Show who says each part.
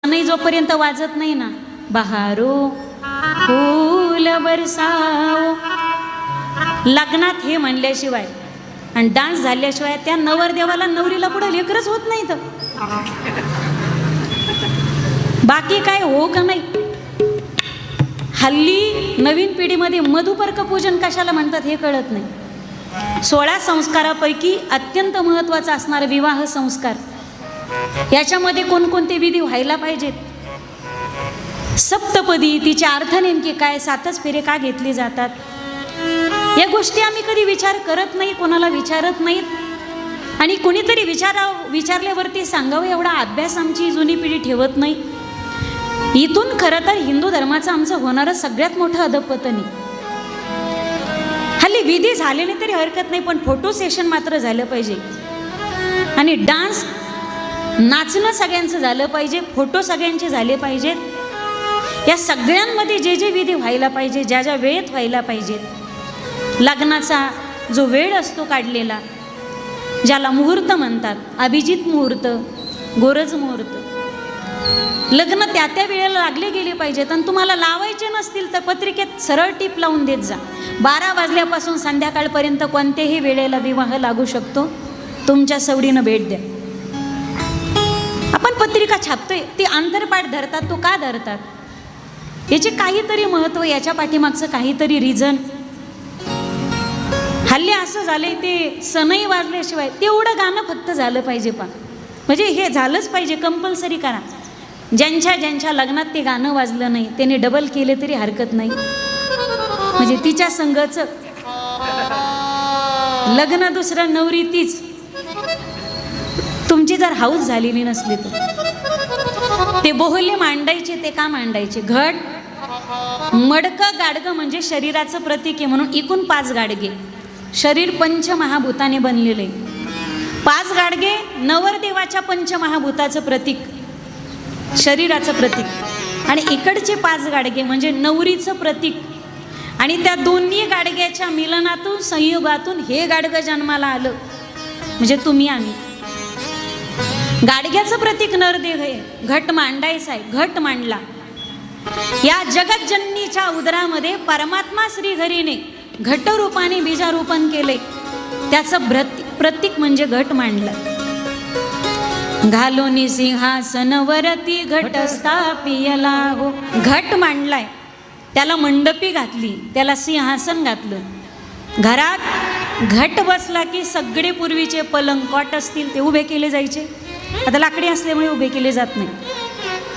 Speaker 1: नाही जोपर्यंत वाजत नाही ना, बहारो फूल बरसाओ, लग्नात हे म्हणल्याशिवाय आणि डान्स झाल्याशिवाय त्या नवरदेवाला नवरीला पुढे लेकरच होत नाही. तर बाकी काय हो का नाही. हल्ली नवीन पिढीमध्ये मधुपर्क पूजन कशाला म्हणतात हे कळत नाही. 16 संस्कारापैकी अत्यंत महत्त्वाचा असणारा विवाह संस्कार, याच्यामध्ये कोणकोणते विधी व्हायला पाहिजेत, सप्तपदी, तिचे अर्थ नेमके काय, 7च फेरे का घेतले जातात, या गोष्टी आम्ही कधी विचार करत नाही, कोणाला विचारत नाहीत. आणि कोणीतरी विचारल्यावरती सांगावं एवढा अभ्यास आमची जुनी पिढी ठेवत नाही. इथून खरं तर हिंदू धर्माचं आमचं होणारं सगळ्यात मोठं अधपतन आहे. हल्ली विधी झालेले तरी हरकत नाही, पण फोटो सेशन मात्र झालं पाहिजे. आणि डान्स नाचणं सगळ्यांचं झालं पाहिजे, फोटो सगळ्यांचे झाले पाहिजेत. या सगळ्यांमध्ये जे जे विधी व्हायला पाहिजे, ज्या ज्या वेळेत व्हायला पाहिजेत, लग्नाचा जो वेळ असतो काढलेला, ज्याला मुहूर्त म्हणतात, अभिजित मुहूर्त, गोरज मुहूर्त, लग्न त्या त्या वेळेला लागले गेले पाहिजेत. आणि तुम्हाला लावायचे नसतील तर पत्रिकेत सरळ टीप लावून देत जा, 12 वाजल्यापासून संध्याकाळपर्यंत कोणत्याही वेळेला विवाह लागू शकतो, तुमच्या सवडीनं भेट द्या. आपण पत्रिका छापतोय, ती आंतरपाठ धरतात, तो का धरतात, याचे काहीतरी महत्त्व, याच्या पाठीमागचं काहीतरी रिझन. हल्ली असं झालंय, ते सनई वाजल्याशिवाय तेवढं गाणं फक्त झालं पाहिजे पा, म्हणजे हे झालंच पाहिजे, कंपल्सरी करा. ज्यांच्या लग्नात ते गाणं वाजलं नाही त्याने डबल केले तरी हरकत नाही. म्हणजे तिच्या संघाचं लग्न दुसरं, नवरी तीच. तुमची जर हाऊस झालेली नसली तर ते बोहले मांडायचे, ते का मांडायचे, घट मडकं गाडगं म्हणजे शरीराचं प्रतीक आहे म्हणून एकूण 5 गाडगे. शरीर पंचमहाभूताने बनलेले, 5 गाडगे नवरदेवाच्या पंचमहाभूताचं प्रतीक, शरीराचं प्रतीक. आणि इकडचे 5 गाडगे म्हणजे नवरीचं प्रतीक. आणि त्या दोन्ही गाडग्याच्या मिलनातून, संयोगातून हे गाडगं जन्माला आलं, म्हणजे तुम्ही आम्ही. गाडग्याचं प्रतीक नरदेव आहे, घट मांडायचा आहे, घट मांडला. या जगतजननीच्या उदरामध्ये परमात्मा श्रीहरीने घटरूपाने बीजारोपण केले, त्याचं प्रतीक म्हणजे घट मांडला. घालोनी सिंहासनवरती घट स्थापियला हो, घट मांडलाय, त्याला मंडपी घातली, त्याला सिंहासन घातलं. घरात घट बसला की सगळे पूर्वीचे पलंग कॉट असतील ते उभे केले जायचे, आता लाकडी असल्यामुळे उभे केले जात नाही.